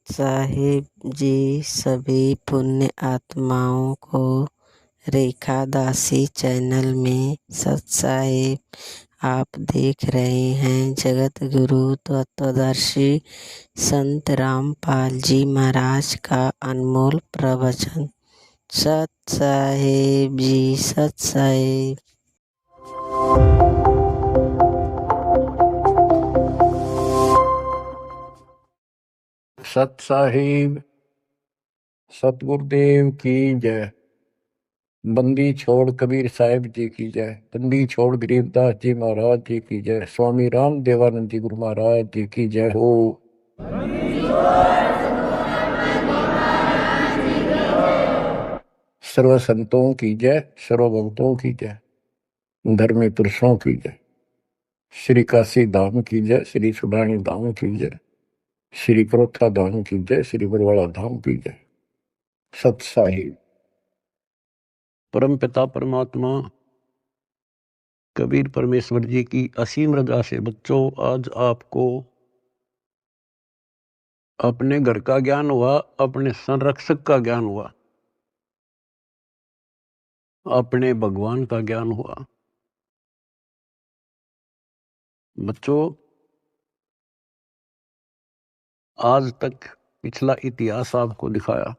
साहिब जी सभी पुण्य आत्माओं को रेखा दासी चैनल में सत साहिब आप देख रहे हैं जगत गुरु तत्वदर्शी संत रामपाल जी महाराज का अनमोल प्रवचन। सत साहिब जी, सत साहिब। सत साहिब सतगुरुदेव की जय। बंदी छोड़ कबीर साहिब जी की जय। बंदी छोड़ गरीबदास जी महाराज जी की जय। स्वामी राम देवानंद जी गुरु महाराज जी की जय हो। सर्व संतों की जय, सर्व भक्तों की जय, धर्मी पुरुषों की जय। श्री काशी धाम की जय, श्री सुडानी धाम की जय, श्री प्रोथा धाम की जय, श्री बरवाड़ा धाम की जय। सत साहिब। परम पिता परमात्मा कबीर परमेश्वर जी की असीम रजा से बच्चों आज आपको अपने घर का ज्ञान हुआ, अपने संरक्षक का ज्ञान हुआ, अपने भगवान का ज्ञान हुआ। बच्चों आज तक पिछला इतिहास आपको दिखाया।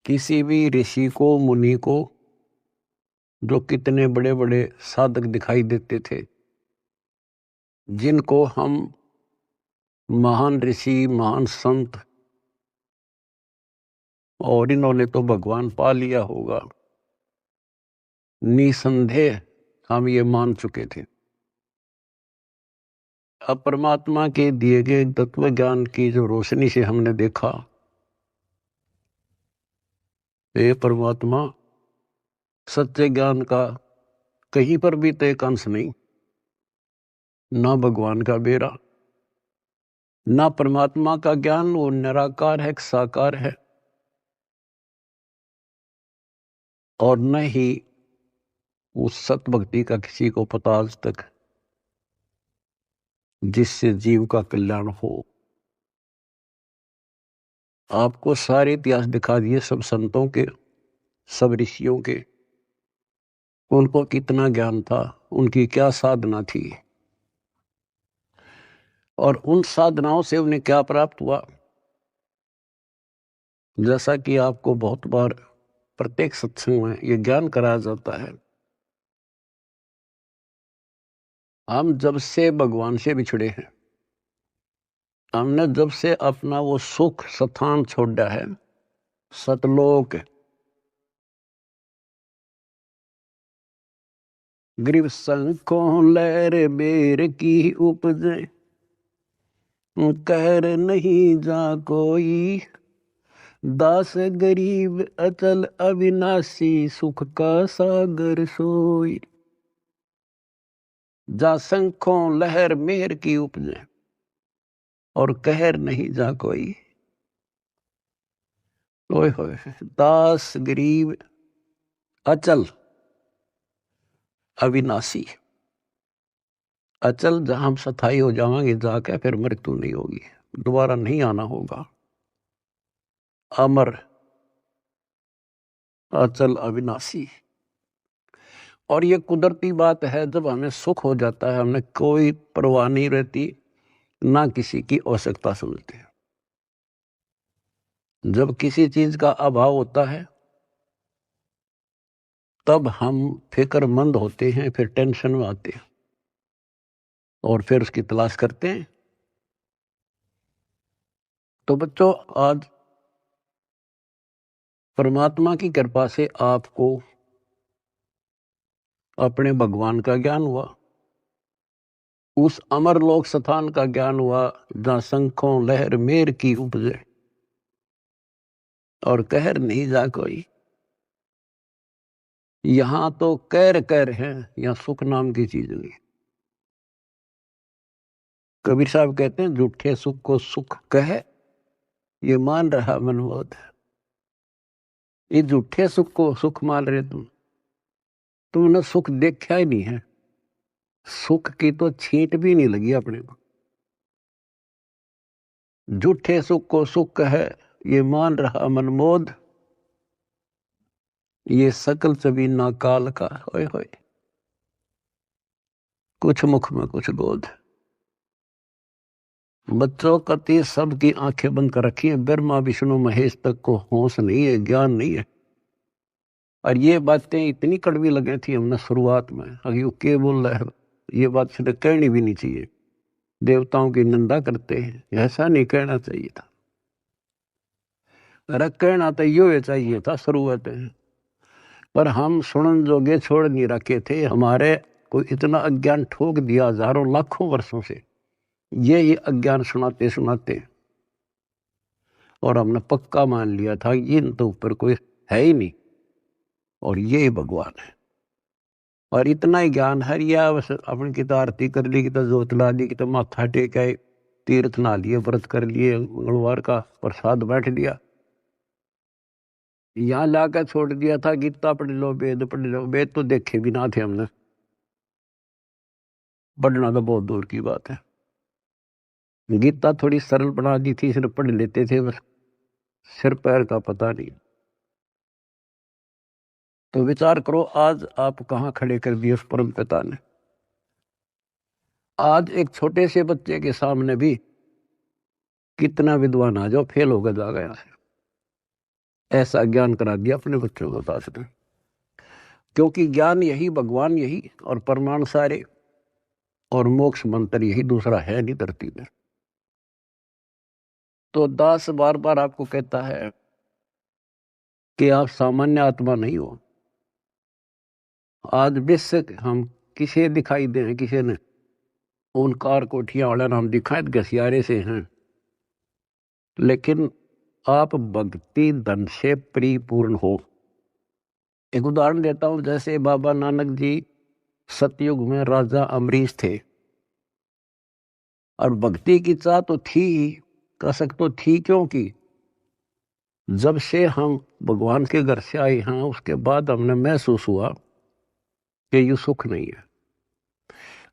किसी भी ऋषि को मुनि को जो कितने बड़े बड़े साधक दिखाई देते थे, जिनको हम महान ऋषि महान संत और इन्होंने तो भगवान पा लिया होगा, निसंदेह हम ये मान चुके थे। अब परमात्मा के दिए गए तत्व ज्ञान की जो रोशनी से हमने देखा, ये परमात्मा सच्चे ज्ञान का कहीं पर भी तो एक अंश नहीं, ना भगवान का बेरा, ना परमात्मा का ज्ञान वो निराकार है, साकार है, और न ही उस सत भक्ति का किसी को पता आज तक जिससे जीव का कल्याण हो। आपको सारे इतिहास दिखा दिए, सब संतों के, सब ऋषियों के, उनको कितना ज्ञान था, उनकी क्या साधना थी, और उन साधनाओं से उन्हें क्या प्राप्त हुआ। जैसा कि आपको बहुत बार प्रत्येक सत्संग में ये ज्ञान कराया जाता है, हम जब से भगवान से बिछड़े हैं, हमने जब से अपना वो सुख स्थान छोड़ा है, सतलोक, ग्रीव संकों लहर बेर की उपजे, कहर नहीं जा कोई, दास गरीब अचल अविनाशी, सुख का सागर सोई। जा संखों लहर मेर की उपजे और कहर नहीं जा कोई। ओए होए, दास गरीब अचल अविनाशी, अचल जहां हम स्थायी हो जाएंगे जाके, फिर मृत्यु नहीं होगी, दोबारा नहीं आना होगा। अमर अचल अविनाशी। और ये कुदरती बात है, जब हमें सुख हो जाता है हमें कोई परवाह नहीं रहती, ना किसी की आवश्यकता समझते हैं। जब किसी चीज का अभाव होता है तब हम फिक्रमंद होते हैं, फिर टेंशन में आते हैं और फिर उसकी तलाश करते हैं। तो बच्चों आज परमात्मा की कृपा से आपको अपने भगवान का ज्ञान हुआ, उस अमर लोक स्थान का ज्ञान हुआ जहां शंखों लहर मेर की उपजे और कहर नहीं जा कोई। यहां तो कैर कैर है, यहां सुख नाम की चीज नहीं। कबीर साहब कहते हैं झूठे सुख को सुख कहे, ये मान रहा मनमोद। ये झूठे सुख को सुख मान रहे तुमने सुख देखा ही नहीं है, सुख की तो छींट भी नहीं लगी अपने को। झूठे सुख को सुख है ये मान रहा मनमोद, ये सकल चबीना काल का। होए होए, कुछ मुख में कुछ गोद। बच्चों कति सबकी आंखें बंद कर रखी है, ब्रह्मा विष्णु महेश तक को होश नहीं है, ज्ञान नहीं है। और ये बातें इतनी कड़वी लगी थी हमने शुरुआत में, अभी वो क्या बोल रहा है, ये बात सीधे कहनी भी नहीं चाहिए। देवताओं की निंदा करते हैं, ऐसा नहीं कहना चाहिए था। अरे कहना तो यो चाहिए था शुरुआत में, पर हम सुनन जोगे छोड़ नहीं रखे थे। हमारे को इतना अज्ञान ठोक दिया हजारों लाखों वर्षों से, ये अज्ञान सुनाते सुनाते, और हमने पक्का मान लिया था इन तो ऊपर कोई है ही नहीं और ये भगवान है। और इतना ही ज्ञान है, या बस अपनी की तो आरती कर ली, की तो जोत ला ली, की तो माथा टेका, तीर्थ नहा लिए, व्रत कर लिए, मंगलवार का प्रसाद बैठ लिया, यहाँ लाकर छोड़ दिया था गीता पढ़ लो, वेद पढ़ लो। वेद तो देखे भी ना थे हमने, पढ़ना तो बहुत दूर की बात है। गीता थोड़ी सरल बना दी थी, सिर्फ पढ़ लेते थे, बस सिर पैर का पता नहीं। तो विचार करो आज आप कहाँ खड़े कर दिए उस परम पिता ने। आज एक छोटे से बच्चे के सामने भी कितना विद्वान आ जाओ फेल होकर जा गया है, ऐसा ज्ञान करा दिया अपने बच्चों को दास ने। क्योंकि ज्ञान यही, भगवान यही, और परमाणु सारे, और मोक्ष मंत्र यही, दूसरा है नहीं धरती में। तो दास बार बार आपको कहता है कि आप सामान्य आत्मा नहीं हो। आज बेशक हम किसे दिखाई दे, किसी ने उन कार कोठियां वाला नाम दिखाए घसियारे से हैं, लेकिन आप भक्ति धन से परिपूर्ण हो। एक उदाहरण देता हूं, जैसे बाबा नानक जी सतयुग में राजा अमरीश थे, और भक्ति की चाह तो थी, कह सकते थी, क्योंकि जब से हम भगवान के घर से आए हैं उसके बाद हमने महसूस हुआ कि ये सुख नहीं है।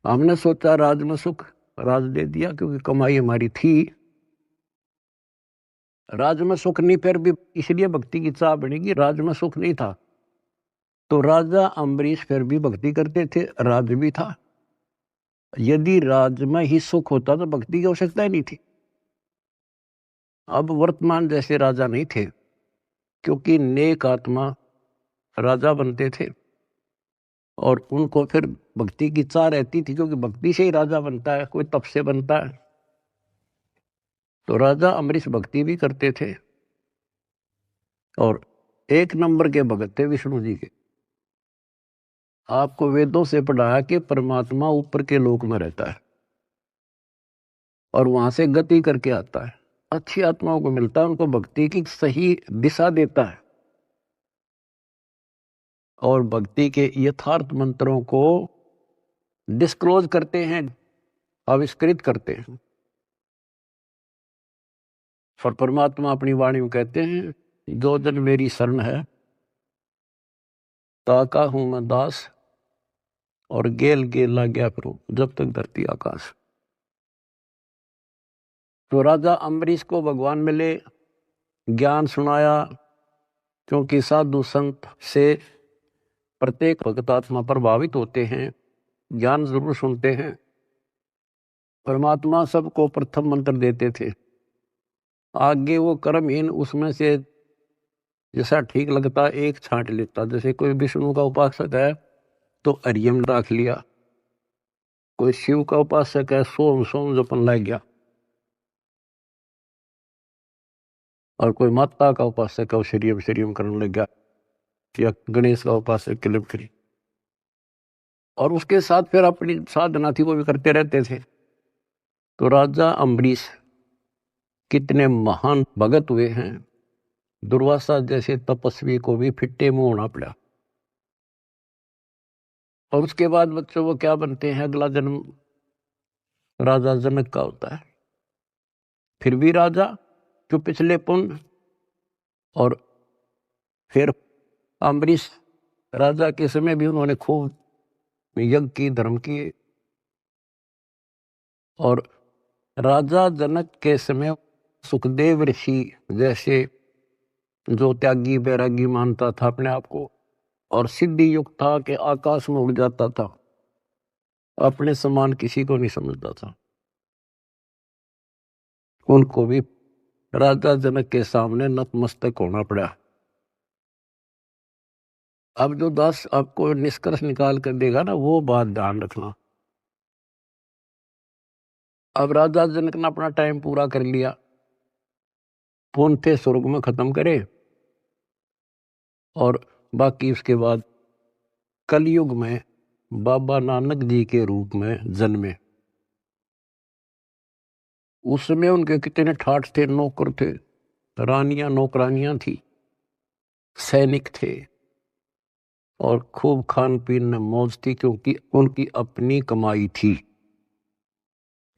हमने सोचा राज में सुख, राज दे दिया क्योंकि कमाई हमारी थी। राज में सुख नहीं, फिर भी इसलिए भक्ति की चाह बनेगी, राज में सुख नहीं था तो राजा अम्बरीश फिर भी भक्ति करते थे, राज भी था। यदि राज में ही सुख होता तो भक्ति की आवश्यकता ही नहीं थी। अब वर्तमान जैसे राजा नहीं थे, क्योंकि नेक आत्मा राजा बनते थे और उनको फिर भक्ति की चाह रहती थी, क्योंकि भक्ति से ही राजा बनता है, कोई तप से बनता है। तो राजा अम्बरीश भक्ति भी करते थे और एक नंबर के भगत थे विष्णु जी के। आपको वेदों से पढ़ाया कि परमात्मा ऊपर के लोक में रहता है और वहां से गति करके आता है, अच्छी आत्माओं को मिलता है, उनको भक्ति की सही दिशा देता है और भक्ति के यथार्थ मंत्रों को डिस्क्लोज करते हैं, आविष्कृत करते हैं। और परमात्मा अपनी वाणी में कहते हैं, जो जन मेरी शरण है ताका हूं मैं दास, और गेल गेला गया फिरो जब तक धरती आकाश। तो राजा अम्बरीश को भगवान मिले, ज्ञान सुनाया, क्योंकि साधु संत से प्रत्येक भक्त आत्मा प्रभावित होते हैं, ज्ञान जरूर सुनते हैं। परमात्मा सबको प्रथम मंत्र देते थे, आगे वो कर्महीन उसमें से जैसा ठीक लगता एक छांट लेता। जैसे कोई विष्णु का उपासक है तो हरियम रख लिया, कोई शिव का उपासक है सोम सोम जपन लग गया, और कोई माता का उपासक है वो श्रीयम श्रीयम करने लग गया, या गणेश का उपासक क्लिप करी, और उसके साथ फिर अपनी साधना थी वो भी करते रहते थे। तो राजा अम्बरीश कितने महान भगत हुए हैं, दुर्वासा जैसे तपस्वी को भी फिट्टे मुंह होना पड़ा। और उसके बाद बच्चों वो क्या बनते हैं, अगला जन्म राजा जनक का होता है, फिर भी राजा जो पिछले पुण्य, और फिर अम्बरीश राजा के समय भी उन्होंने खूब यज्ञ की, धर्म किए, और राजा जनक के समय सुखदेव ऋषि जैसे जो त्यागी बैरागी मानता था अपने आप को और सिद्धि युक्त था कि आकाश में उड़ जाता था, अपने समान किसी को नहीं समझता था, उनको भी राजा जनक के सामने नतमस्तक होना पड़ा। अब जो दास आपको निष्कर्ष निकाल कर देगा ना, वो बात ध्यान रखना। अब राजा जनक ने अपना टाइम पूरा कर लिया, पुन थे स्वर्ग में खत्म करे, और बाकी उसके बाद कलयुग में बाबा नानक जी के रूप में जन्मे। उस समय उनके कितने ठाठ थे, नौकर थे, रानियां नौकरानियां थी, सैनिक थे, और खूब खान पीन में मौज थी, क्योंकि उनकी अपनी कमाई थी।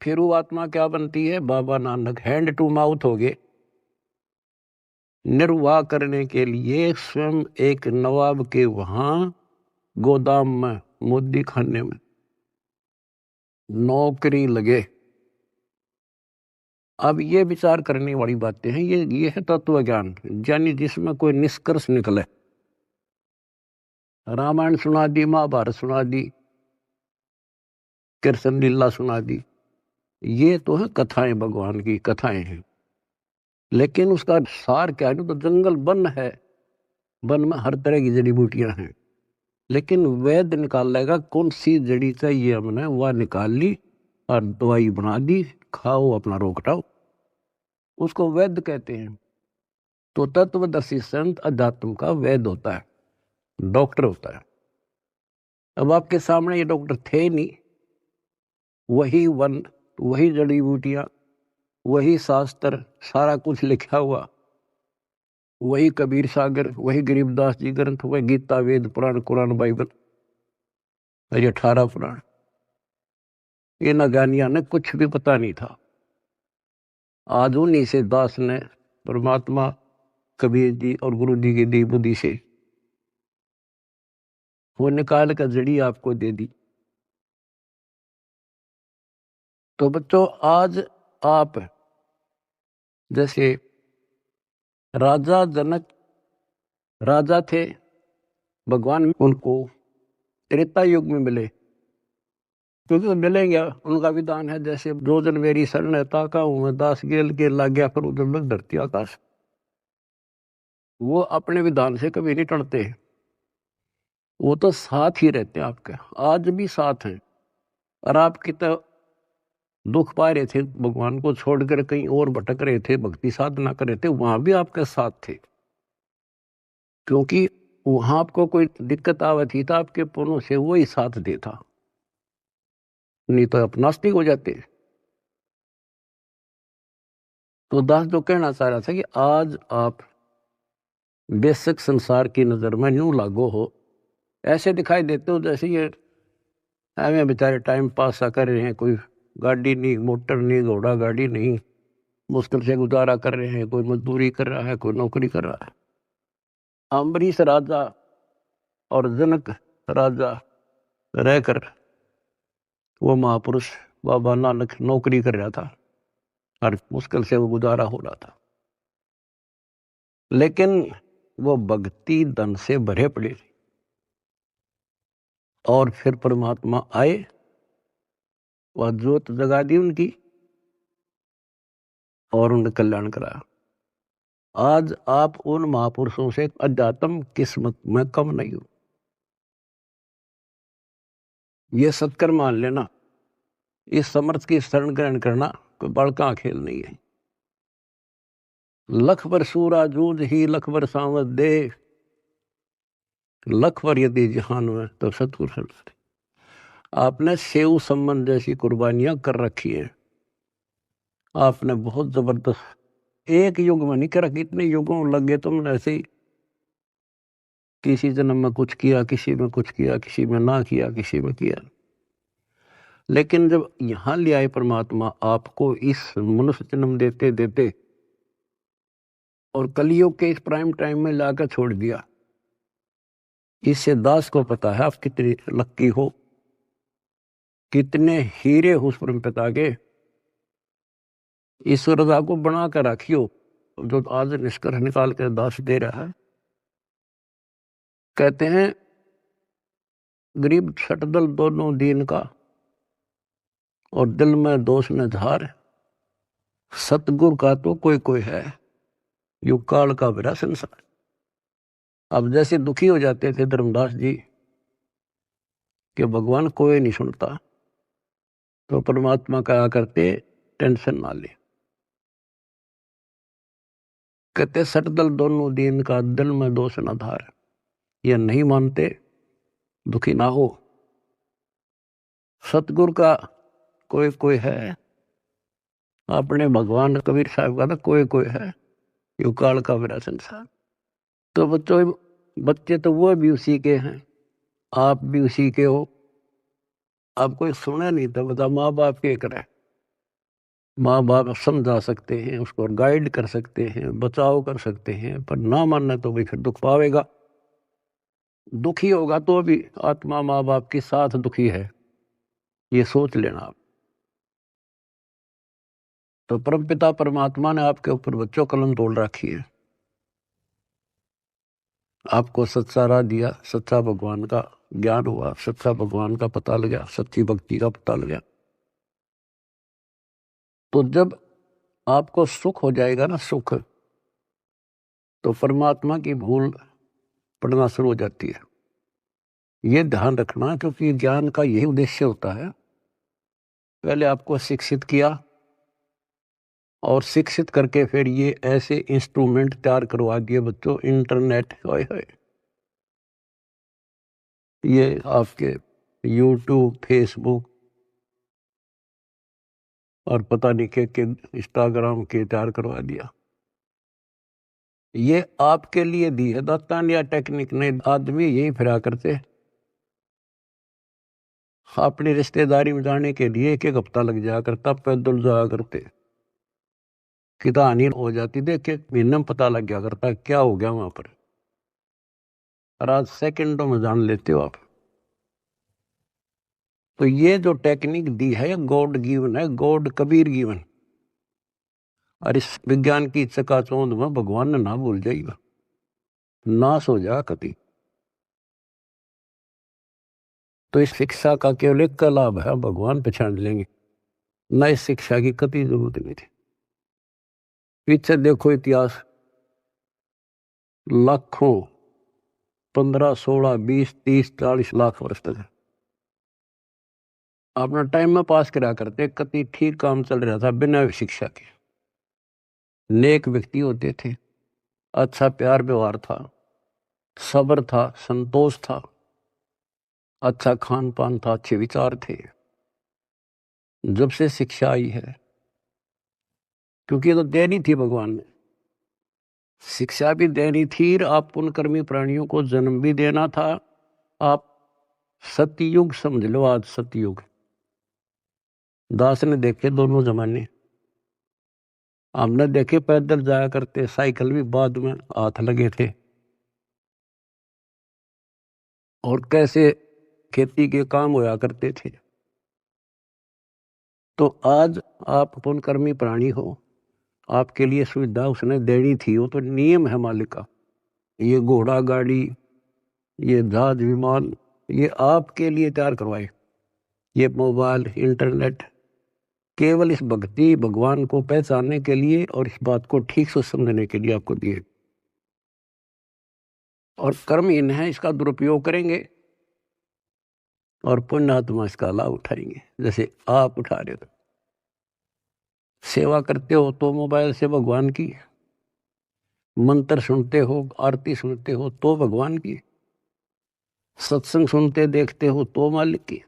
फिर वो आत्मा क्या बनती है? Baba Nanak hand to mouth हो गए। निर्वाह करने के लिए स्वयं एक नवाब के वहां गोदाम में, मोदी खाने में नौकरी लगे। अब ये विचार करने वाली बातें हैं, ये है तत्व ज्ञान, यानी जिसमें कोई निष्कर्ष निकले। रामायण सुना दी, महाभारत सुना दी, कृष्ण लीला सुना दी, ये तो है कथाएं, भगवान की कथाएं हैं। लेकिन उसका सार क्या है? तो जंगल वन है, वन में हर तरह की जड़ी बूटियां हैं, लेकिन वैद्य निकाल लेगा कौन सी जड़ी चाहिए हमने, वह निकाल ली और दवाई बना दी, खाओ अपना रोग हटाओ, उसको वैद्य कहते हैं। तो तत्वदर्शी संत अध्यात्म का वैद्य होता है, डॉक्टर होता है। अब आपके सामने ये डॉक्टर थे नहीं, वही वन, वही जड़ी बूटियां, वही शास्त्र, सारा कुछ लिखा हुआ, वही कबीर सागर, वही गरीबदास जी ग्रंथ, वही गीता, वेद, पुराण, कुरान, बाइबल, ये 18 पुराण। ये नगानिया ने कुछ भी पता नहीं था। आज उन्हीं से दास ने परमात्मा कबीर जी और गुरु जी की दी बुद्धि से वो निकाल कर जड़ी आपको दे दी। तो बच्चों, आज आप जैसे राजा जनक राजा थे, भगवान उनको त्रेता युग में मिले, क्योंकि तो मिलेंगे, उनका विधान है जैसे दो जन मेरी शरण है ताका हूं मैं दास गेल के लाग गया फिर उधर में धरती आकाश। वो अपने विधान से कभी नहीं टलते, वो तो साथ ही रहते हैं आपके, आज भी साथ हैं। और आप कितना दुख पा रहे थे, भगवान को छोड़कर कहीं और भटक रहे थे, भक्ति साधना कर रहे थे, वहां भी आपके साथ थे, क्योंकि वहां आपको कोई दिक्कत आवे थी तो आपके पुरों से वो ही साथ देता, नहीं तो आप नास्तिक हो जाते। तो दास जो कहना चाह रहा था कि आज आप बेशक संसार की नजर में यूं लागो हो, ऐसे दिखाई देते हो जैसे ये हमें बेचारे टाइम पास सा कर रहे हैं, कोई गाड़ी नहीं, मोटर नहीं, घोड़ा गाड़ी नहीं, मुश्किल से गुजारा कर रहे हैं, कोई मजदूरी कर रहा है, कोई नौकरी कर रहा है। अम्बरीश राजा और जनक राजा रहकर वो महापुरुष बाबा नानक नौकरी कर रहा था और मुश्किल से वो गुजारा हो रहा था, लेकिन वो भक्ति धन से भरे पड़े। और फिर परमात्मा आए, वह ज्योत जगा दी उनकी और उन्हें कल्याण कराया। आज आप उन महापुरुषों से अध्यात्म किस्मत में कम नहीं हो, ये सत्कर मान लेना। इस समर्थ की शरण ग्रहण करना कोई बड़का खेल नहीं है। लख बर सूरा जूझ ही लख बर सांवत दे, लख बर यदि जहान में तो सतगुरु। आपने सेव संबंध जैसी कुर्बानियां कर रखी है, आपने बहुत जबरदस्त, एक युग में नहीं कर रखी, इतने युगों लगे तुमने ऐसे ही, किसी जन्म में कुछ किया, किसी में कुछ किया, किसी में ना किया, किसी में किया। लेकिन जब यहां ले आए परमात्मा आपको इस मनुष्य जन्म देते देते और कलियुग के इस प्राइम टाइम में लाकर छोड़ दिया, इससे दास को पता है आप कितने लक्की हो, कितने हीरे हो उस परम पिता के ईश्वर रजा को बना कर रखियो, जो आज निष्कर्ष निकाल कर दास दे रहा है। कहते हैं गरीब छटदल दोनों दीन का, और दिल में दोष न झार, सतगुरु का तो कोई कोई है, युग काल का बिरा संसार। अब जैसे दुखी हो जाते थे धर्मदास जी कि भगवान कोई नहीं सुनता, तो परमात्मा क्या करते, टेंशन ना ले। कहते सटदल दोनों दीन का, दिल में दोष न धार। ये नहीं मानते, दुखी ना हो। सतगुरु का कोई कोई है, अपने भगवान कबीर साहब का तो कोई कोई है, युग काल का बिरा संसार। तो बच्चे तो वो भी उसी के हैं, आप भी उसी के हो। आप कोई सुने नहीं तो बता माँ बाप के करे। माँ बाप समझा सकते हैं, उसको गाइड कर सकते हैं, बचाव कर सकते हैं, पर ना मानना तो भी फिर दुख पावेगा। दुखी होगा तो भी आत्मा माँ बाप के साथ दुखी है, ये सोच लेना आप। तो परमपिता परमात्मा ने आपके ऊपर बच्चों कलम तोड़ रखी है, आपको सच्चा राह दिया, सच्चा भगवान का ज्ञान हुआ, सच्चा भगवान का पता लगा, सच्ची भक्ति का पता लगा। तो जब आपको सुख हो जाएगा ना, सुख, तो परमात्मा की भूल पड़ना शुरू हो जाती है। ये ध्यान रखना, क्योंकि ज्ञान का यही उद्देश्य होता है। पहले आपको शिक्षित किया, और शिक्षित करके फिर ये ऐसे इंस्ट्रूमेंट तैयार करवा दिए बच्चों, इंटरनेट, हाय हाय, ये आपके यूट्यूब, फेसबुक और पता नहीं के इंस्टाग्राम के तैयार करवा दिया। ये आपके लिए दी है दातान या टेक्निक ने। आदमी यही फिरा करते, अपनी रिश्तेदारी में जाने के लिए एक एक हफ्ता लग जाया करता, पैदल जाया करते, कितना हानि हो जाती, देख के महीने में पता लग गया करता क्या हो गया वहां पर। और आज सेकंडों में जान लेते हो आप। तो ये जो टेक्निक दी है, गॉड गिवन है, गॉड कबीर गिवन। और इस विज्ञान की चकाचौंध में भगवान ने ना भूल जाएगा, नाश हो जा कति। तो इस शिक्षा का केवल एक का लाभ है, भगवान पहचान लेंगे, न इस शिक्षा की कति जरूरत नहीं थी। पीछे देखो इतिहास, लाखों, 15, 16, 20, 30, 40 लाख वर्ष तक अपना टाइम में पास करा करते, कति ठीक काम चल रहा था बिना शिक्षा के। नेक व्यक्ति होते थे, अच्छा प्यार व्यवहार था, सब्र था, संतोष था, अच्छा खान पान था, अच्छे विचार थे। जब से शिक्षा आई है, क्योंकि ये तो देनी थी भगवान ने, शिक्षा भी देनी थी, और आप पुण्यकर्मी प्राणियों को जन्म भी देना था। आप सतयुग समझ लो, आज सतयुग। दास ने देखे दोनों जमाने, हमने देखे पैदल जाया करते, साइकिल भी बाद में हाथ लगे थे, और कैसे खेती के काम होया करते थे। तो आज आप पुण्यकर्मी प्राणी हो, आपके लिए सुविधा उसने देनी थी, वो तो नियम है मालिक का। ये घोड़ा गाड़ी, ये जहाज विमान, ये आपके लिए तैयार करवाए। ये मोबाइल, इंटरनेट केवल इस भक्ति भगवान को पहचानने के लिए और इस बात को ठीक से समझने के लिए आपको दिए। और कर्महीन है, इसका दुरुपयोग करेंगे, और पुण्यात्मा इसका लाभ उठाएंगे, जैसे आप उठा रहे हो। सेवा करते हो तो मोबाइल से भगवान की, मंत्र सुनते हो, आरती सुनते हो तो भगवान की, सत्संग सुनते देखते हो तो मालिक की,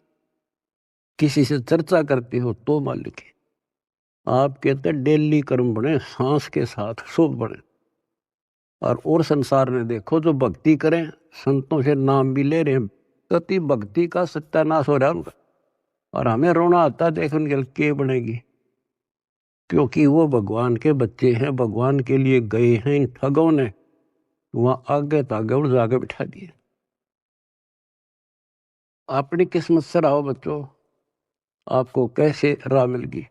किसी से चर्चा करते हो तो मालिक की। आप कहते डेली कर्म बने, सांस के साथ शुभ बने। और संसार में देखो, जो भक्ति करें, संतों से नाम भी ले रहे हैं, कति भक्ति का सत्यानाश हो रहा है उनका। और हमें रोना आता है, देख उनके के बनेगी, क्योंकि वो भगवान के बच्चे हैं, भगवान के लिए गए हैं। इन ठगों ने वहां आगे तागे उड़ जाके बिठा दिए। अपनी किस्मत से रहो बच्चों, आपको कैसे राह मिल गई।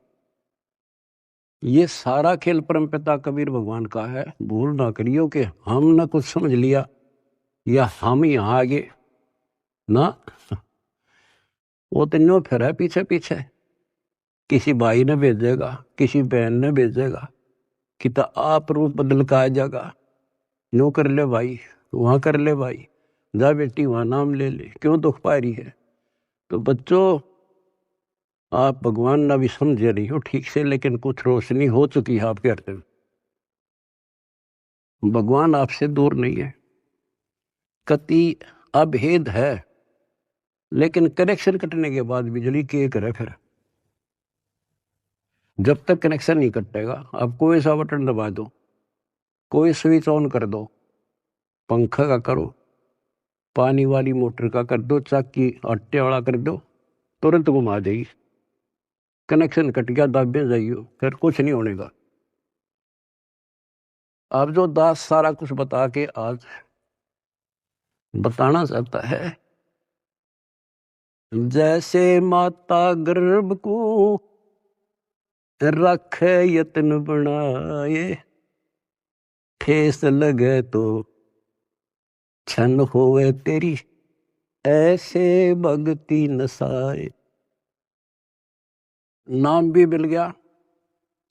ये सारा खेल परमपिता कबीर भगवान का है। भूल ना करियो कि हमने कुछ समझ लिया या हम यहाँ आगे ना, वो तो न्यो फिर है पीछे पीछे। किसी भाई ने भेजेगा, किसी बहन ने भेजेगा कि तो आप रूप बदल का आ जाएगा, न्यो कर ले भाई, वहां कर ले भाई, जा बेटी वहां नाम ले ले, क्यों दुख पा रही है। तो बच्चों, आप भगवान ना भी समझ रही हो ठीक से, लेकिन कुछ रोशनी हो चुकी है आपके हृदय में। भगवान आपसे दूर नहीं है, कति अभेद है, लेकिन कनेक्शन कटने के बाद बिजली के करे फिर। जब तक कनेक्शन नहीं कटेगा, आप कोई सा बटन दबा दो, कोई स्विच ऑन कर दो, पंखा का करो, पानी वाली मोटर का कर दो, चाकी आटे वाला कर दो, तुरंत घुमा देगी। कनेक्शन कट गया, दाबे जाइयो, फिर कुछ नहीं होने का। अब जो दास सारा कुछ बता के आज बताना चाहता है, जैसे माता गर्भ को रखे यत्न बनाए, ठेस लगे तो छन होवे तेरी, ऐसे भक्ति नसाए। नाम भी मिल गया,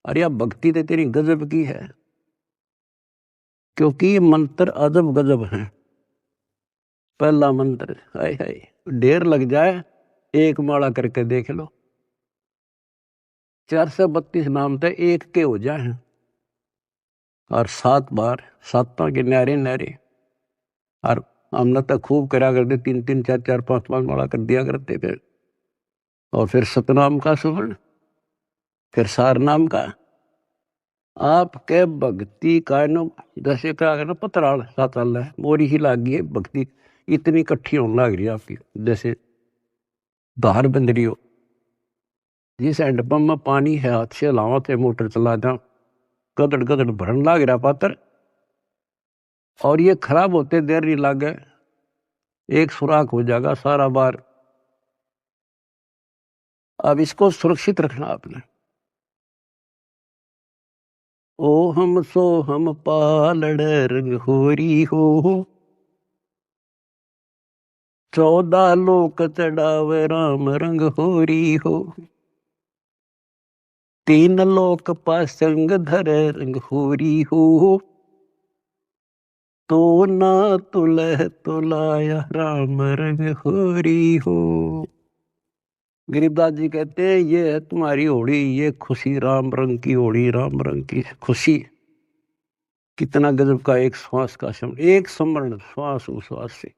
अरे भक्ति तो तेरी गजब की है, क्योंकि ये मंत्र अजब गजब है। पहला मंत्र, हाय हाय, ढेर लग जाए, एक माला करके देख लो, 432 नाम तो एक के हो जाए, और 7 बार, 7 के न्यारे न्यारे। और हमने तो खूब करा करते, 3-3, 4-4, 5-5 माला कर दिया करते फिर। और फिर सतनाम का सुवर्ण, फिर सार नाम का। आपके भक्ति का नो जैसे क्या पतराल साताल है, मोरी ही लागी है भक्ति, इतनी इकट्ठी होने लग रही है आपकी, जैसे धार बंद रही हो। जिस हैंडपंप में पानी है, हाथ से लावा थे, मोटर चला था, गदड़ गदड़ भरन लाग रहा पात्र, और ये खराब होते देर नहीं लागे, एक सुराख हो जाएगा सारा बार। अब इसको सुरक्षित रखना आपने। ओ हम सो हम पालड़ रंग होरी हो, 14 लोक चढ़ावे राम रंग होरी हो, 3 लोक पासंग धरे रंग होरी हो, तो ना तुलह तुलाया राम रंग होरी हो। गरीबदास जी कहते हैं, ये है तुम्हारी होड़ी, ये खुशी राम रंग की होड़ी, राम रंग की खुशी। कितना गजब का एक श्वास का शब्द, एक स्मरण, श्वास उश्वास से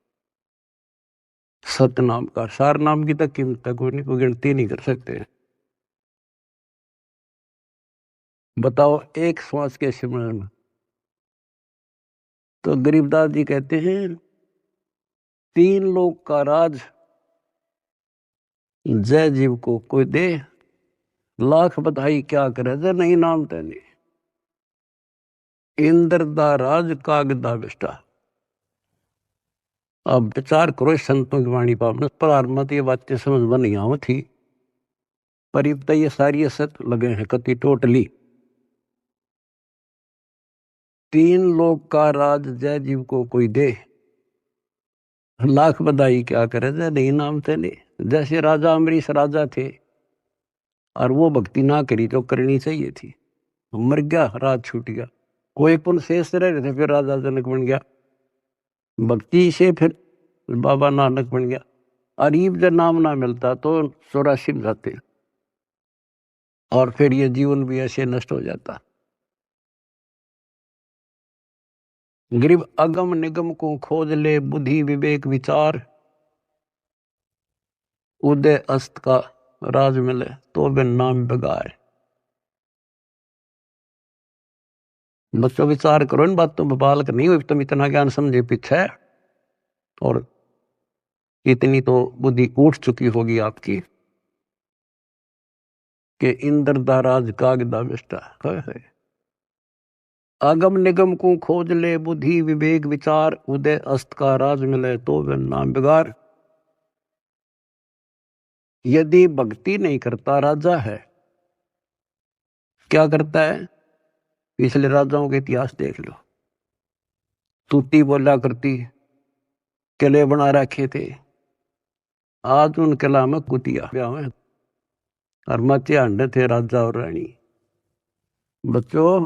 सतनाम का, सार नाम की तक कीमत कोई नहीं, कोई गिनती नहीं कर सकते। बताओ एक श्वास के स्मरण में। तो गरीबदास जी कहते हैं, 3 लोक का राज जय जीव को कोई दे, लाख बधाई क्या करे, जय नहीं नाम तेने, इंद्र दा राज कागदा बिष्टा। अब विचार करो संतों की वाणी पर, प्रारंभ ये बातें समझ में नहीं आव थी, पर अब तो ये सारी असत लगे हैं कति टोटली। 3 लोक का राज जय जीव को कोई दे, लाख बधाई क्या करे, जय नहीं नाम तेने। जैसे राजा अमरीश राजा थे, और वो भक्ति ना करी तो करनी चाहिए थी, मर गया, राज छूट गया। कोई पुण्य शेष रह रहे थे, फिर राजा जनक बन गया, भक्ति से फिर बाबा नानक बन गया। अरीब जब नाम ना मिलता तो 84 में जाते, और फिर ये जीवन भी ऐसे नष्ट हो जाता। गरीब अगम निगम को खोज ले, बुद्धि विवेक विचार, उदय अस्त का राज मिले, तो बिन नाम बेगार। बच्चों विचार करो इन बातों पर, बालक नहीं हुई तुम इतना ज्ञान समझे पीछे, और इतनी तो बुद्धि उठ चुकी होगी आपकी कि इंद्र दा राज कागदा बिष्टा है। आगम निगम को खोज ले, बुद्धि विवेक विचार, उदय अस्त का राज मिले, तो बिन नाम बिगार। यदि भक्ति नहीं करता राजा है, क्या करता है? पिछले राजाओं के इतिहास देख लो। तूती बोला करती, किले बना रखे थे, आज उन किला में कुतिया ब्याह और मचे अंडे थे राजा और रानी। बच्चों,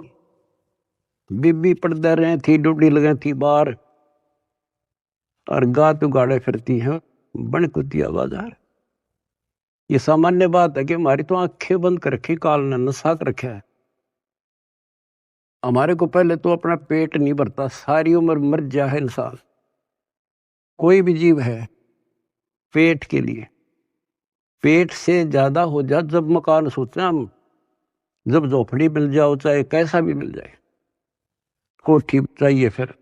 बीबी पड़दे रहे थी, डूडी लगे थी बाहर, और गात उगाड़े फिरती हैं बन कुतिया बाजार। ये सामान्य बात है कि हमारी तो आंखें बंद कर रखी, काल ने नशा कर रखा है। हमारे को पहले तो अपना पेट नहीं भरता, सारी उम्र मर जा है इंसान, कोई भी जीव है, पेट के लिए। पेट से ज्यादा हो जा जब मकान सोचे हम, जब झोपड़ी मिल जाओ, चाहे कैसा भी मिल जाए, कोठी चाहिए फिर,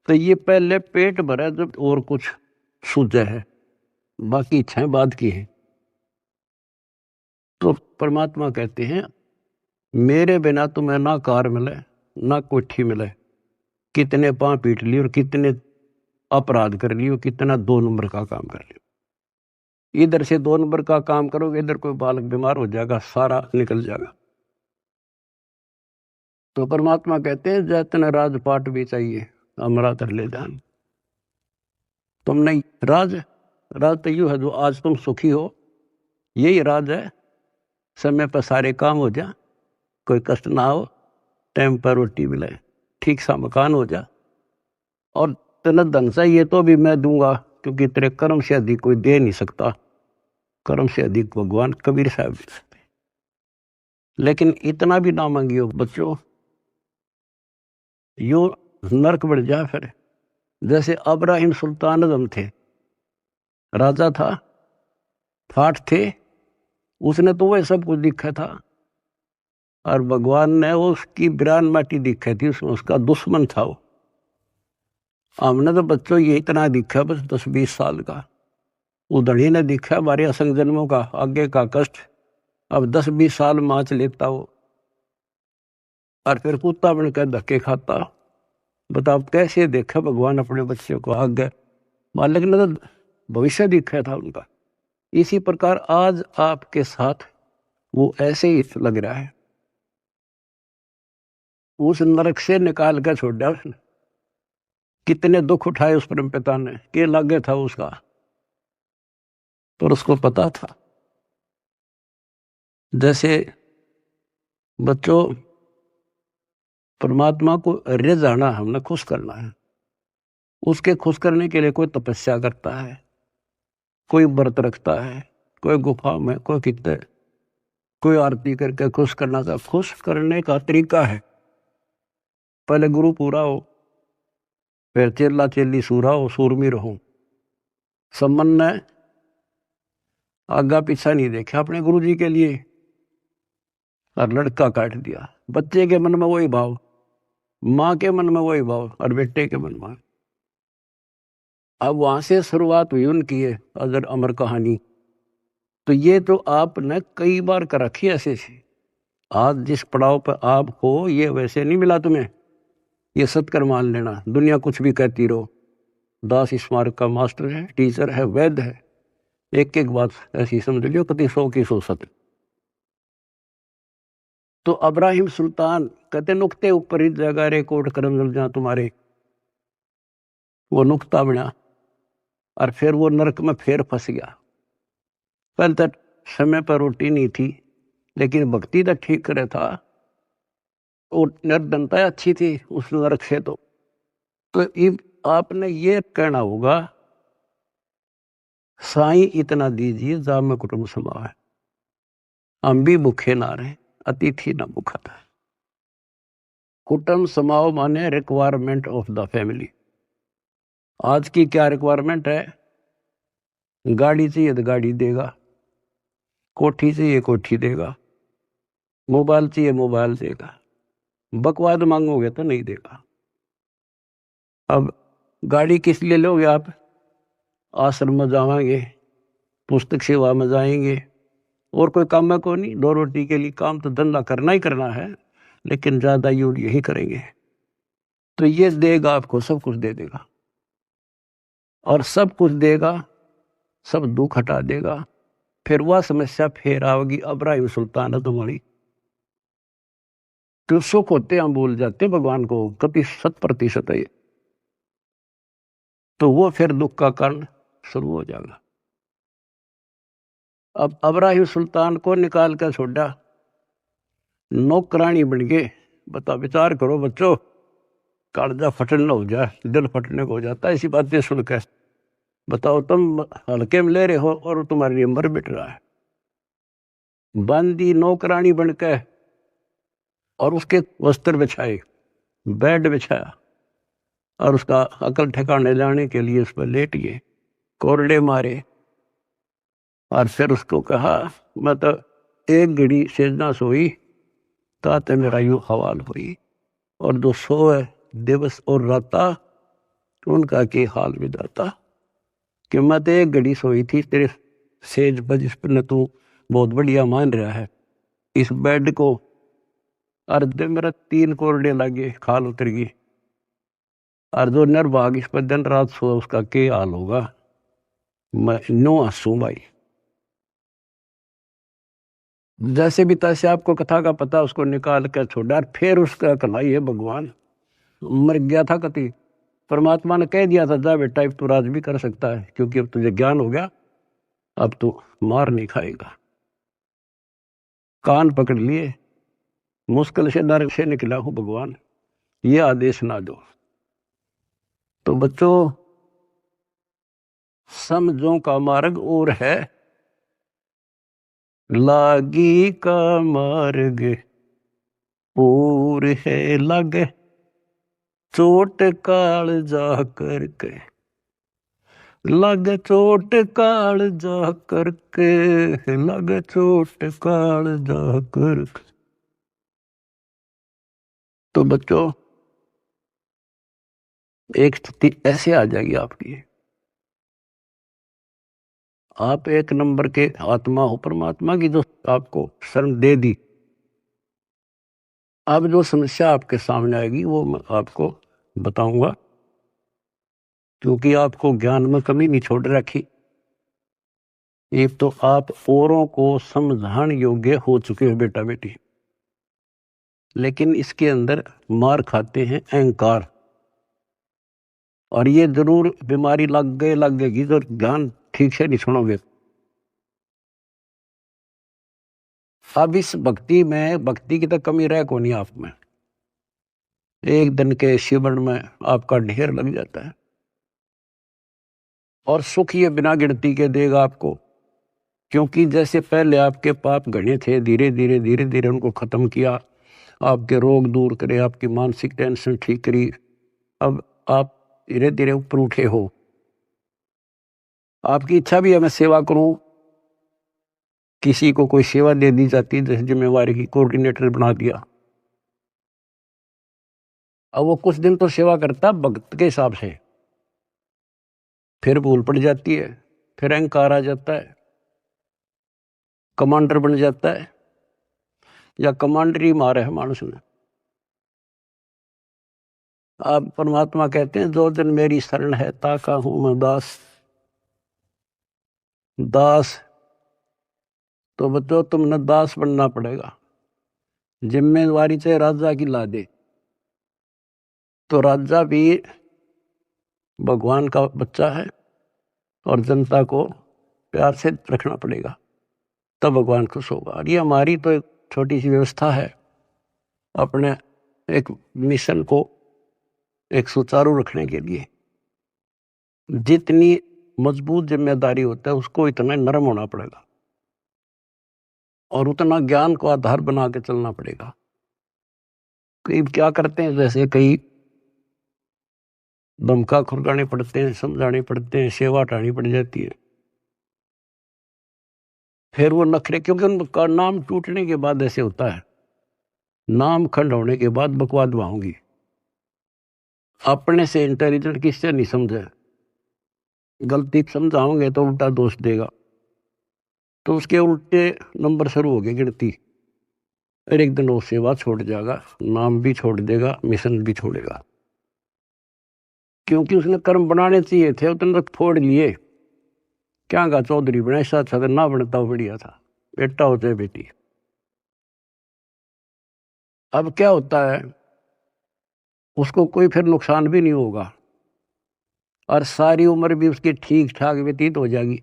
तो ये पहले पेट भरा जब और कुछ सूझे है, बाकी इच्छाएं बाद की है। तो परमात्मा कहते हैं, मेरे बिना तुम्हें ना कार मिले ना कोठी मिले, कितने पांव पीट लिए और कितने अपराध कर लिए, कितना 2 नंबर का काम कर लिया। इधर से 2 नंबर का काम करोगे, इधर कोई बालक बीमार हो जाएगा, सारा निकल जाएगा। तो परमात्मा कहते हैं, जैतन राजपाट भी चाहिए हमारा तर ले जान। तुम नहीं राज तो यू है जो आज तुम सुखी हो, यही राज है। समय पर सारे काम हो जा, कोई कष्ट ना हो, टाइम पर रोटी मिले, ठीक सा मकान हो जा, और तेना धन चाहिए तो भी मैं दूंगा, क्योंकि तेरे कर्म से अधिक कोई दे नहीं सकता। कर्म से अधिक भगवान कबीर साहब दे सकते। लेकिन इतना भी ना मांगियो बच्चों, यो नरक बढ़ जा फिर। जैसे अब्राहिम सुल्तान आजम थे, राजा था, ठाठ थे, उसने तो वह सब कुछ दिखा था, और भगवान ने उसकी बिरान माटी दिखी थी, उसमें उसका दुश्मन था वो। हमने तो बच्चों ये इतना दिखा बस 10-20 साल का, उधड़ी ने दिखा हमारे असंग जन्मों का आगे का कष्ट। अब 10-20 साल माच लेता वो, और फिर कुत्ता बनकर धक्के खाता। बताओ कैसे देखा भगवान अपने बच्चे को आगे, मालिक ने तो भविष्य दिखा था उनका। इसी प्रकार आज आपके साथ वो ऐसे ही लग रहा है। उस नरक से निकाल कर छोड़ दिया उसने, कितने दुख उठाए उस परम पिता ने, के लागे था उसका, पर उसको पता था। जैसे बच्चों, परमात्मा को रिझाना, हमने खुश करना है। उसके खुश करने के लिए कोई तपस्या करता है, कोई व्रत रखता है, कोई गुफा में, कोई कितने, कोई आरती करके खुश करना था। खुश करने का तरीका है, पहले गुरु पूरा हो, फिर चेला चेली सूरा हो, सूरमी रहो। सम्मन ने आगा पीछा नहीं देखा अपने गुरु जी के लिए, और लड़का काट दिया। बच्चे के मन में वही भाव, माँ के मन में वही भाव, और बेटे के मन में। अब वहां से शुरुआत हुई उनकी ये अजर अमर कहानी। तो ये तो आपने कई बार कर रखी ऐसे से। आज जिस पड़ाव पर आप हो, ये वैसे नहीं मिला तुम्हें, ये सत्कर मान लेना। दुनिया कुछ भी कहती रहो, दास स्मारक का मास्टर है, टीचर है, वैद्य है, एक एक बात ऐसी समझ लियो, कति 100 की 100 सत्य। तो अब्राहिम सुल्तान कहते नुक्ते ऊपर ही जगह रे कोट करम जल जा तुम्हारे, वो नुक्ता बना, और फिर वो नरक में फिर फंस गया। पहले तक समय पर रोटी नहीं थी, लेकिन भक्ति तो ठीक करे था, और निर्धनता अच्छी थी उस नरक से। तो आपने ये कहना होगा, साईं इतना दीजिए जा में कुटुंब समावे, हम भी भूखे ना रहे, अतिथि ना भूखा था। कुटुंब समाओ माने रिक्वायरमेंट ऑफ द फैमिली। आज की क्या रिक्वायरमेंट है? गाड़ी चाहिए तो गाड़ी देगा, कोठी चाहिए कोठी देगा, मोबाइल चाहिए मोबाइल देगा, बकवाद मांगोगे तो नहीं देगा। अब गाड़ी किस लिए लोगे आप? आश्रम में जाएंगे, पुस्तक सेवा में जाएंगे, और कोई काम में को नहीं, 2 रोटी के लिए काम तो धंधा करना ही करना है, लेकिन ज्यादा यूज यही करेंगे। तो ये देगा आपको, सब कुछ दे देगा, और सब कुछ देगा, सब दुख हटा देगा। फिर वह समस्या फिर आओगी अब्राहिम सुल्तान तुम्हारी, तो सुख होते हम भूल जाते हैं भगवान को, कभी 100% है ये। तो वो फिर दुख का कारण शुरू हो जाएगा। अब अब्राहिम सुल्तान को निकाल कर छोड़ा, नौकरानी बन गए। बता, विचार करो बच्चों, कालजा फटने हो जाए, दिल फटने को हो जाता है ऐसी बातें सुनकर। बताओ, तुम हल्के में ले रहे हो और तुम्हारे लिए मर मिट रहा है। बंदी नौकरानी बनकर और उसके वस्त्र बिछाए, बेड बिछाया और उसका अकल ठिकाने लाने के लिए उस पर लेट गए, कोरडे मारे और फिर उसको कहा, मैं तो एक घड़ी सेजना सोई ताते मेरा यूं हवाल हुई, और जो सोए दिवस और राता उनका के हाल विदाता। कि मैं तो एक घड़ी सोई थी तेरे सेज पर, जिस पर न तू बहुत बढ़िया मान रहा है, इस बेड को अर्धे मेरा 3 कोरडे लगे, खाल उतर गई, और जो निर्भाग इस पर दिन रात सो उसका के हाल होगा। मैं नो हंसू भाई। जैसे भी तैसे आपको कथा का पता, उसको निकाल कर छोड़ा, फिर उसका कलाई है भगवान। मर गया था कति, परमात्मा ने कह दिया था जा बेटा अब तू राज भी कर सकता है, क्योंकि अब तुझे ज्ञान हो गया, अब तू मार नहीं खाएगा। कान पकड़ लिए, मुश्किल से नरक से निकला हूं भगवान, ये आदेश ना दो। तो बच्चों, समझों का मार्ग और है, लागी का मार्ग और है, लगे चोट काल जा करके, लगे चोट काल जा करके, लगे चोट काल जा करके। तो बच्चों, एक स्थिति ऐसे आ जाएगी आपकी, आप एक नंबर के आत्मा हो परमात्मा की, जो आपको शरण दे दी। अब जो समस्या आपके सामने आएगी वो मैं आपको बताऊंगा, क्योंकि आपको ज्ञान में कमी नहीं छोड़ रखी। एक तो आप औरों को समझाने योग्य हो चुके हो बेटा बेटी, लेकिन इसके अंदर मार खाते हैं अहंकार, और ये जरूर बीमारी लगेगी जो ज्ञान ठीक से नहीं सुनोगे। अब इस भक्ति में, भक्ति की तो कमी रह को नहीं आप में, एक दिन के शिवण में आपका ढेर लग जाता है, और सुख ये बिना गिनती के देगा आपको। क्योंकि जैसे पहले आपके पाप घने थे, धीरे धीरे धीरे धीरे उनको खत्म किया, आपके रोग दूर करे, आपकी मानसिक टेंशन ठीक करी, अब आप धीरे धीरे ऊपर उठे हो। आपकी इच्छा भी है मैं सेवा करूं, किसी को कोई सेवा दे दी जाती, जैसे जिम्मेवारी की कोऑर्डिनेटर बना दिया। अब वो कुछ दिन तो सेवा करता भक्त के हिसाब से, फिर भूल पड़ जाती है, फिर अहंकार आ जाता है, कमांडर बन जाता है, या कमांडर ही मारे है मानुष ने। आप परमात्मा कहते हैं जो दिन मेरी शरण है ताका हूं मैं दास। दास तो बच्चों तुमने दास बनना पड़ेगा। जिम्मेवारी चाहे राजा की ला दे, तो राजा भी भगवान का बच्चा है, और जनता को प्यार से रखना पड़ेगा, तब भगवान खुश होगा। और ये हमारी तो एक छोटी सी व्यवस्था है, अपने एक मिशन को एक सुचारू रखने के लिए। जितनी मजबूत जिम्मेदारी होता है उसको इतना नरम होना पड़ेगा, और उतना ज्ञान को आधार बना के चलना पड़ेगा। कई क्या करते हैं, जैसे कई धमका खुरगाने पड़ते हैं, समझाने पड़ते हैं, सेवा हटानी पड़ जाती है, फिर वो नखरे, क्योंकि उनका नाम टूटने के बाद ऐसे होता है, नाम खंड होने के बाद बकवाद होंगी। अपने से इंटेलिजेंट किससे नहीं समझे, गलती समझाओगे तो उल्टा दोष देगा, तो उसके उल्टे नंबर शुरू हो गए गिनती, और एक दिन वो सेवा छोड़ जाएगा, नाम भी छोड़ देगा, मिशन भी छोड़ेगा। क्योंकि उसने कर्म बनाने चाहिए थे, उतने तक फोड़ लिए, क्या का चौधरी बना, ऐसा अच्छा ना बनता बढ़िया था, बेटा हो चाहे बेटी। अब क्या होता है, उसको कोई फिर नुकसान भी नहीं होगा और सारी उम्र भी उसकी ठीक ठाक व्यतीत हो जाएगी।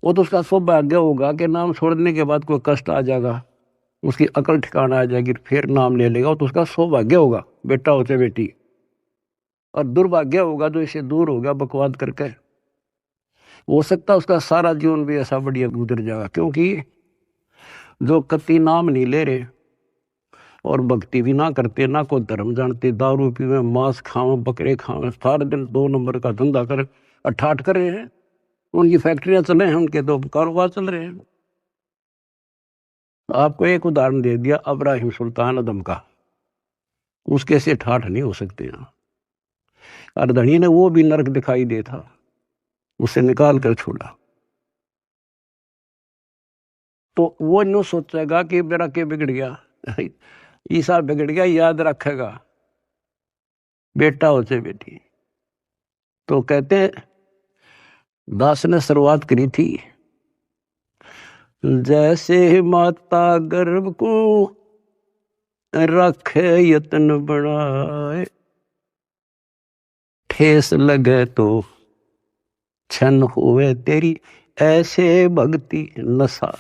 वो तो उसका सौभाग्य होगा कि नाम छोड़ने के बाद कोई कष्ट आ जाएगा, उसकी अकल ठिकाना आ जाएगी, फिर नाम ले लेगा, तो उसका सौभाग्य होगा बेटा हो चाहे बेटी। और दुर्भाग्य होगा जो इससे दूर हो गया बकवाद करके, हो सकता है उसका सारा जीवन भी ऐसा बढ़िया गुजर जाएगा। क्योंकि जो कति नाम नहीं ले रहे और भक्ति भी ना करते, ना कोई धर्म जानते, दारू पीवे, मांस खावे, बकरे खावे, सारे दिन 2 नंबर का धंधा कर अठाठ कर रहे हैं, उनकी फैक्ट्रियां चले हैं, उनके तो कारोबार चल रहे हैं। आपको एक उदाहरण दे दिया अब्राहिम सुल्तान अदम का, उसके से ठाठ नहीं हो सकते हैं। अर्धणी ने वो भी नरक दिखाई दे था, उसे निकाल कर छोड़ा। तो वो यूं सोचेगा कि मेरा क्या बिगड़ गया, ईसा बिगड़ गया, याद रखेगा बेटा हो चाहे बेटी। तो कहते हैं दास ने शुरुआत करी थी, जैसे माता गर्भ को रखे यत्न बढ़ाए, ठेस लगे तो छन हुए तेरी, ऐसे भक्ति नशा।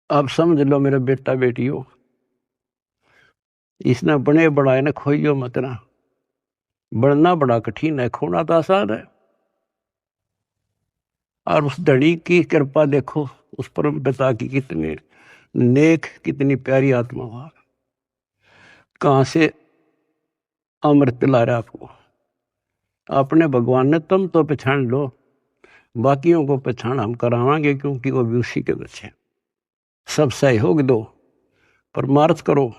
अब समझ लो मेरे बेटा बेटी हो, इसने बने बढ़ाए ने खोइयो मत ना। बढ़ना बड़ा कठिन है, खोना तो आसान है। और उस धड़ी की कृपा देखो, उस परम पिता की कितने नेक, कितनी प्यारी आत्मा हुआ, कहां से अमृत पिला रहा आपको। अपने भगवान ने तुम तो पहचान लो, बाकियों को पहचान हम करावांगे, क्योंकि वो भी उसी के बच्चे। सब सहयोग दो, परमार्थ करो,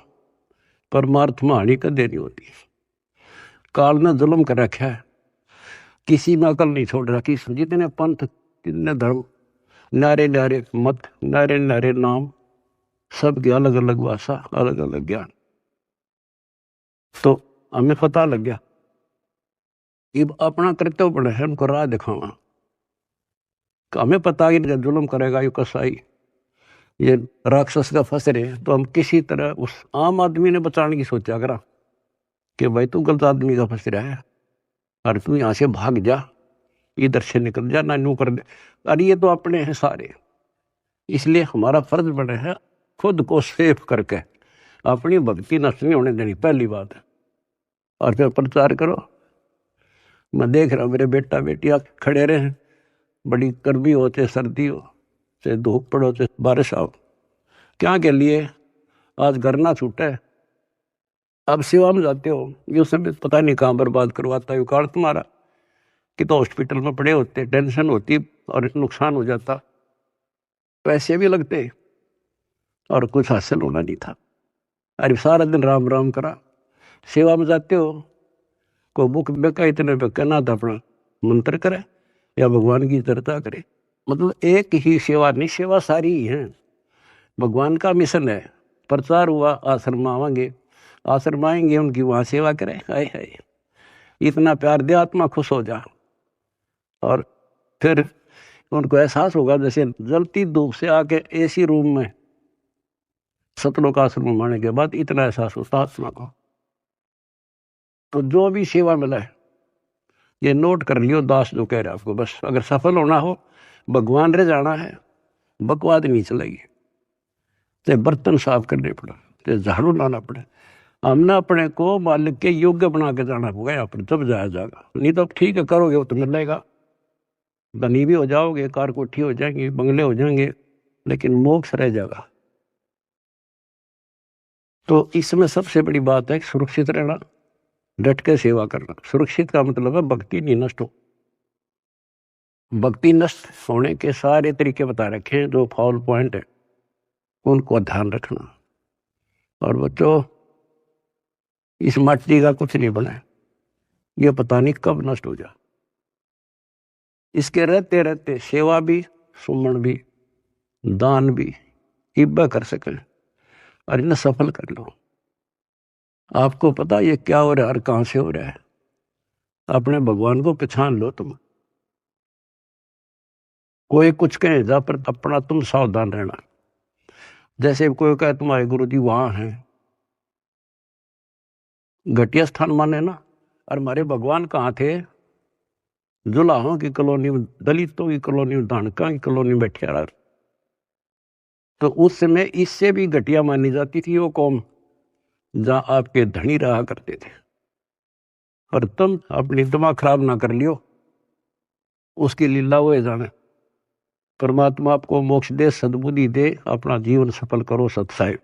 परमार्थ में हानि कदे नहीं होती। काल ने जुल्म कर रखा है, किसी में अकल नहीं छोड़ रखी। जितने पंथ, जितने धर्म, नारे नारे मत, नारे नारे नाम, सबकी अलग अलग भाषा, अलग अलग ज्ञान। तो हमें पता लग गया अब अपना कर्तव्य बने है उनको राह दिखावा। हमें पता है कि जुल्म करेगा ये कसाई, ये राक्षस का फंस रहे, तो हम किसी तरह उस आम आदमी ने बचाने की सोचा करा कि भाई तू गलत आदमी का फंस रहा है और तू यहां से भाग जा, इधर से निकल जा, ना यूं कर दे। अरे ये तो अपने हैं सारे, इसलिए हमारा फर्ज बने है खुद को सेफ करके अपनी भक्ति नष्ट नहीं होने देनी, पहली बात है। और फिर प्रचार करो। मैं देख रहा हूं मेरे बेटा बेटियां खड़े रहे, बड़ी गर्मी हो चाहे सर्दी हो, चाहे धूप पड़ो चाहे बारिश आओ, क्या के लिए आज घर ना छूटे। अब सेवा में जाते हो, ये समय पता नहीं कहाँ बर्बाद करवाता है काल तुम्हारा, कि तो हॉस्पिटल में पड़े होते, टेंशन होती और नुकसान हो जाता, पैसे भी लगते और कुछ हासिल होना नहीं था। अरे सारा दिन राम राम करा। सेवा में जाते हो, को बुक बेका इतने पे कहना था अपना मंत्र करे या भगवान की चर्चा करे। मतलब एक ही सेवा नहीं, सेवा सारी ही है। भगवान का मिशन है, प्रचार हुआ, आश्रम आवांगे, आश्रम आएंगे, उनकी वहां सेवा करें। हाय हाय, इतना प्यार दे, आत्मा खुश हो जा। और फिर उनको एहसास होगा जैसे जलती धूप से आके एसी रूम में सतलोक आश्रम आने के बाद इतना एहसास होता आत्मा को। तो जो भी सेवा मिला है ये नोट कर लियो, दास जो कह रहे आपको, बस अगर सफल होना हो, भगवान रे जाना है, बकवाद नहीं चलेगी। चाहे बर्तन साफ करने पड़े, चाहे झाड़ू लाना पड़े, हमने अपने को मालिक के योग्य बना के जाना होगा यहाँ पर, तब जाया जाएगा। नहीं तो ठीक है करोगे वो तो मिलेगा, धनी भी हो जाओगे, कार कोठी हो जाएंगी, बंगले हो जाएंगे, लेकिन मोक्ष रह जाएगा। तो इसमें सबसे बड़ी बात है सुरक्षित रहना, डट के सेवा करना। सुरक्षित का मतलब है भक्ति नहीं नष्ट हो। भक्ति नष्ट होने के सारे तरीके बता रखे हैं, जो फाउल पॉइंट है उनको ध्यान रखना। और बच्चों, इस मिट्टी का कुछ नहीं बना, ये पता नहीं कब नष्ट हो जाए। इसके रहते रहते सेवा भी, सुमन भी, दान भी, इब्बा कर सके और इन्हें सफल कर लो। आपको पता ये क्या हो रहा है और कहां से हो रहा है, अपने भगवान को पहचान लो। तुम कोई कुछ कहे जा, पर अपना तुम सावधान रहना। जैसे कोई कहे तुम्हारे गुरु जी वहां हैं, घटिया स्थान माने ना। और हमारे भगवान कहाँ थे? जुलाहों की कॉलोनी में, दलितों की कॉलोनी में, धानका की कॉलोनी में बैठे रहा। तो उस समय इससे भी घटिया मानी जाती थी वो कौम, जहां आपके धनी रहा करते थे। और तुम अपनी दिमाग खराब ना कर लियो, उसकी लीला हुए जाने। परमात्मा आपको मोक्ष दे, सद्बुद्धि दे, अपना जीवन सफल करो सत साहिब।